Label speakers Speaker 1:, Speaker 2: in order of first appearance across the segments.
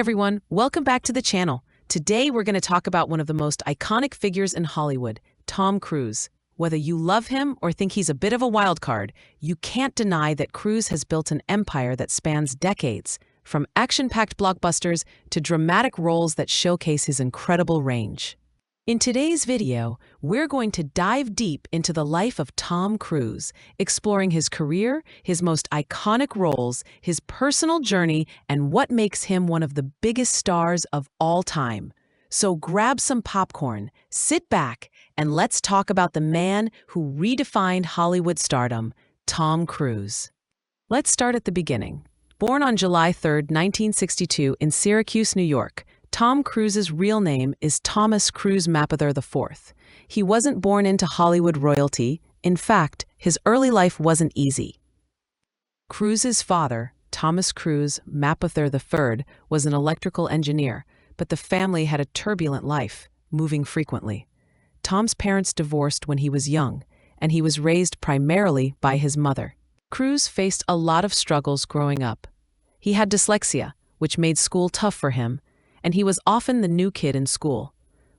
Speaker 1: everyone, welcome back to the channel. Today we're going to talk about one of the most iconic figures in Hollywood, Tom Cruise. Whether you love him or think he's a bit of a wild card, you can't deny that Cruise has built an empire that spans decades, from action-packed blockbusters to dramatic roles that showcase his incredible range. In today's video, we're going to dive deep into the life of Tom Cruise, exploring his career, his most iconic roles, his personal journey, and what makes him one of the biggest stars of all time. So grab some popcorn, sit back, and let's talk about the man who redefined Hollywood stardom, Tom Cruise. Let's start at the beginning. Born on July 3, 1962 in Syracuse, New York, Tom Cruise's real name is Thomas Cruise Mapother IV. He wasn't born into Hollywood royalty. In fact, his early life wasn't easy. Cruise's father, Thomas Cruise Mapother III, was an electrical engineer, but the family had a turbulent life, moving frequently. Tom's parents divorced when he was young, and he was raised primarily by his mother. Cruise faced a lot of struggles growing up. He had dyslexia, which made school tough for him, and he was often the new kid in school,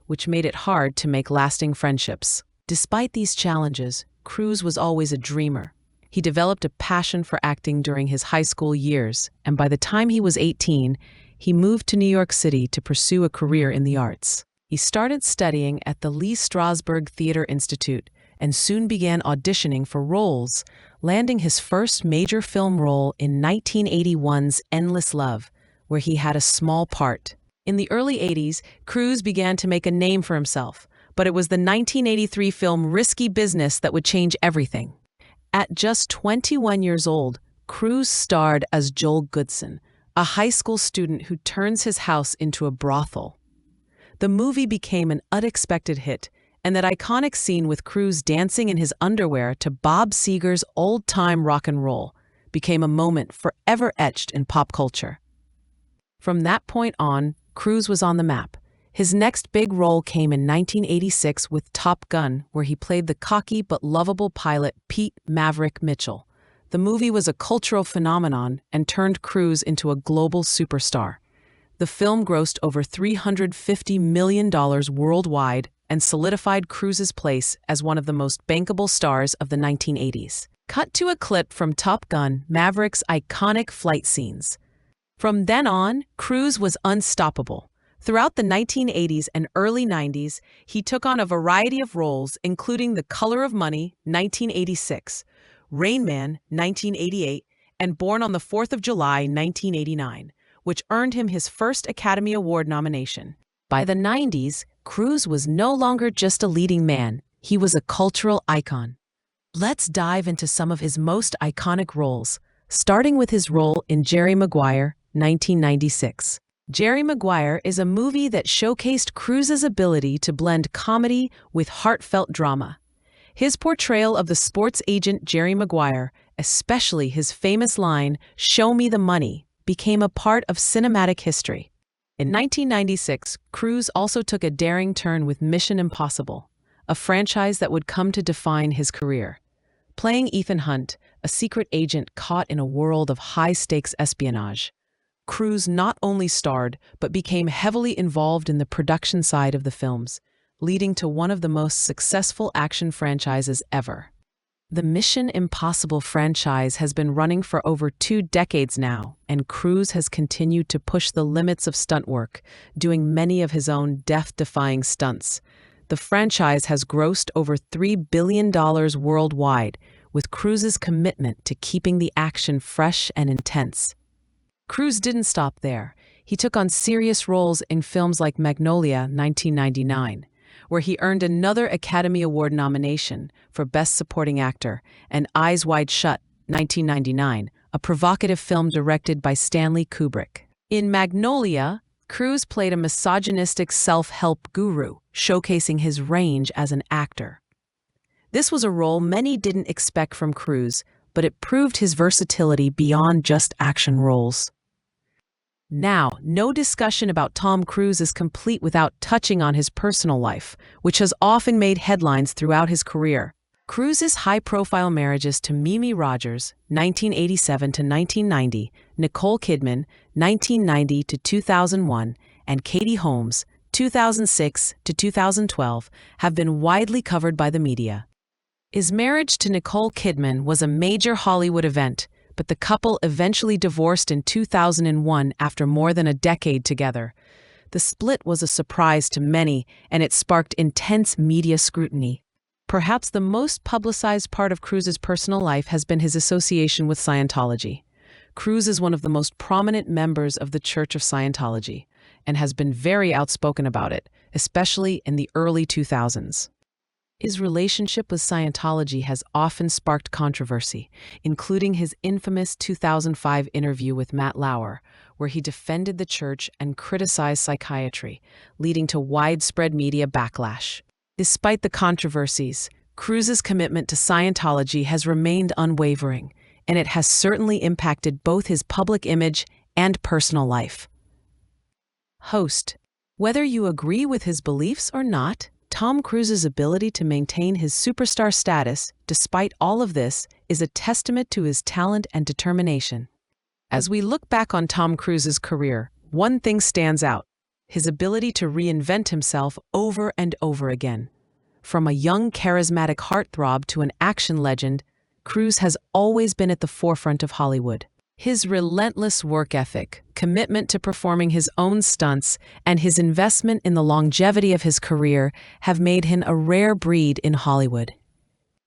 Speaker 1: which made it hard to make lasting friendships. Despite these challenges, Cruise was always a dreamer. He developed a passion for acting during his high school years, and by the time he was 18, he moved to New York City to pursue a career in the arts. He started studying at the Lee Strasberg Theater Institute and soon began auditioning for roles, landing his first major film role in 1981's Endless Love, where he had a small part. In the early 80s, Cruise began to make a name for himself, but it was the 1983 film Risky Business that would change everything. At just 21 years old, Cruise starred as Joel Goodson, a high school student who turns his house into a brothel. The movie became an unexpected hit, and that iconic scene with Cruise dancing in his underwear to Bob Seger's old-time rock and roll became a moment forever etched in pop culture. From that point on, Cruise was on the map. His next big role came in 1986 with Top Gun, where he played the cocky but lovable pilot Pete "Maverick" Mitchell. The movie was a cultural phenomenon and turned Cruise into a global superstar. The film grossed over $350 million worldwide and solidified Cruise's place as one of the most bankable stars of the 1980s. Cut to a clip from Top Gun Maverick's iconic flight scenes. From then on, Cruise was unstoppable. Throughout the 1980s and early 90s, he took on a variety of roles, including The Color of Money, 1986, Rain Man, 1988, and Born on the 4th of July, 1989, which earned him his first Academy Award nomination. By the 90s, Cruise was no longer just a leading man, he was a cultural icon. Let's dive into some of his most iconic roles, starting with his role in Jerry Maguire, 1996. Jerry Maguire is a movie that showcased Cruise's ability to blend comedy with heartfelt drama. His portrayal of the sports agent Jerry Maguire, especially his famous line, "Show me the money," became a part of cinematic history. In 1996, Cruise also took a daring turn with Mission Impossible, a franchise that would come to define his career. Playing Ethan Hunt, a secret agent caught in a world of high-stakes espionage, Cruise not only starred, but became heavily involved in the production side of the films, leading to one of the most successful action franchises ever. The Mission Impossible franchise has been running for over 2 decades now, and Cruise has continued to push the limits of stunt work, doing many of his own death-defying stunts. The franchise has grossed over $3 billion worldwide, with Cruise's commitment to keeping the action fresh and intense. Cruise didn't stop there. He took on serious roles in films like Magnolia, 1999, where he earned another Academy Award nomination for Best Supporting Actor, and Eyes Wide Shut, 1999, a provocative film directed by Stanley Kubrick. In Magnolia, Cruise played a misogynistic self-help guru, showcasing his range as an actor. This was a role many didn't expect from Cruise, but it proved his versatility beyond just action roles. Now, no discussion about Tom Cruise is complete without touching on his personal life, which has often made headlines throughout his career. Cruise's high-profile marriages to Mimi Rogers, 1987 to 1990, Nicole Kidman, 1990 to 2001, and Katie Holmes, 2006 to 2012, have been widely covered by the media. His marriage to Nicole Kidman was a major Hollywood event, but the couple eventually divorced in 2001 after more than a decade together. The split was a surprise to many, and it sparked intense media scrutiny. Perhaps the most publicized part of Cruise's personal life has been his association with Scientology. Cruise is one of the most prominent members of the Church of Scientology and has been very outspoken about it, especially in the early 2000s. His relationship with Scientology has often sparked controversy, including his infamous 2005 interview with Matt Lauer, where he defended the church and criticized psychiatry, leading to widespread media backlash. Despite the controversies, Cruise's commitment to Scientology has remained unwavering, and it has certainly impacted both his public image and personal life. Host. Whether you agree with his beliefs or not, Tom Cruise's ability to maintain his superstar status, despite all of this, is a testament to his talent and determination. As we look back on Tom Cruise's career, one thing stands out: his ability to reinvent himself over and over again. From a young, charismatic heartthrob to an action legend, Cruise has always been at the forefront of Hollywood. His relentless work ethic, commitment to performing his own stunts, and his investment in the longevity of his career have made him a rare breed in Hollywood.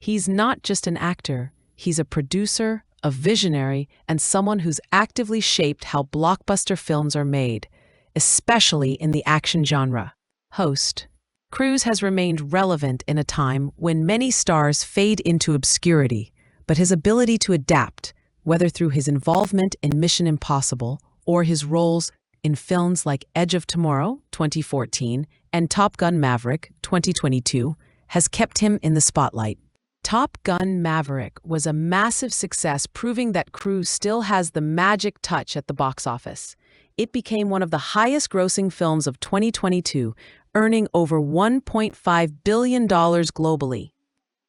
Speaker 1: He's not just an actor, he's a producer, a visionary, and someone who's actively shaped how blockbuster films are made, especially in the action genre. Host. Cruise has remained relevant in a time when many stars fade into obscurity, but his ability to adapt, whether through his involvement in Mission Impossible or his roles in films like Edge of Tomorrow, 2014, and Top Gun Maverick, 2022, has kept him in the spotlight. Top Gun Maverick was a massive success, proving that Cruise still has the magic touch at the box office. It became one of the highest-grossing films of 2022, earning over $1.5 billion globally.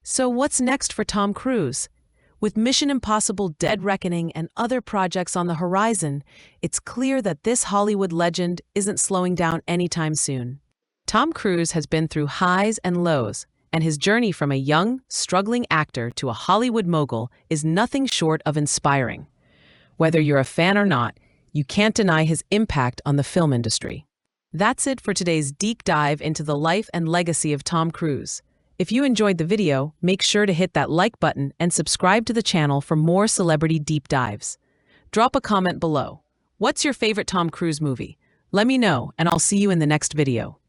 Speaker 1: So what's next for Tom Cruise? With Mission Impossible: Dead Reckoning and other projects on the horizon, it's clear that this Hollywood legend isn't slowing down anytime soon. Tom Cruise has been through highs and lows, and his journey from a young, struggling actor to a Hollywood mogul is nothing short of inspiring. Whether you're a fan or not, you can't deny his impact on the film industry. That's it for today's deep dive into the life and legacy of Tom Cruise. If you enjoyed the video, make sure to hit that like button and subscribe to the channel for more celebrity deep dives. Drop a comment below. What's your favorite Tom Cruise movie? Let me know, and I'll see you in the next video.